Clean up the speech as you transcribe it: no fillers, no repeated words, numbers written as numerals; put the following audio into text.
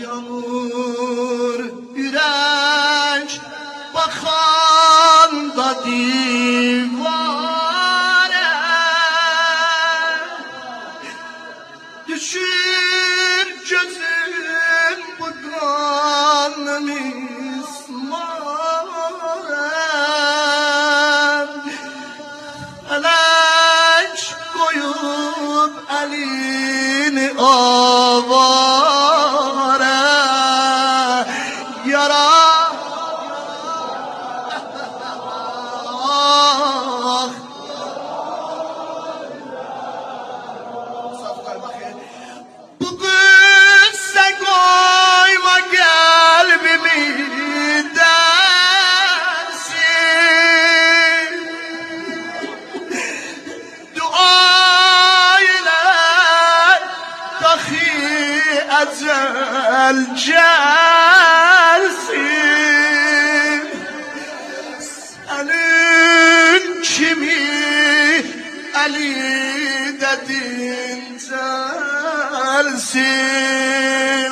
Yanır yürek bakanda divare, düşür gözüm bu kanın ismare. Elek koyup elini avare, yara ah. Bugün sen koyma kalbimi dersin, dua ile dahi ecel gelsin. Senin kimi eli dedin gelsin.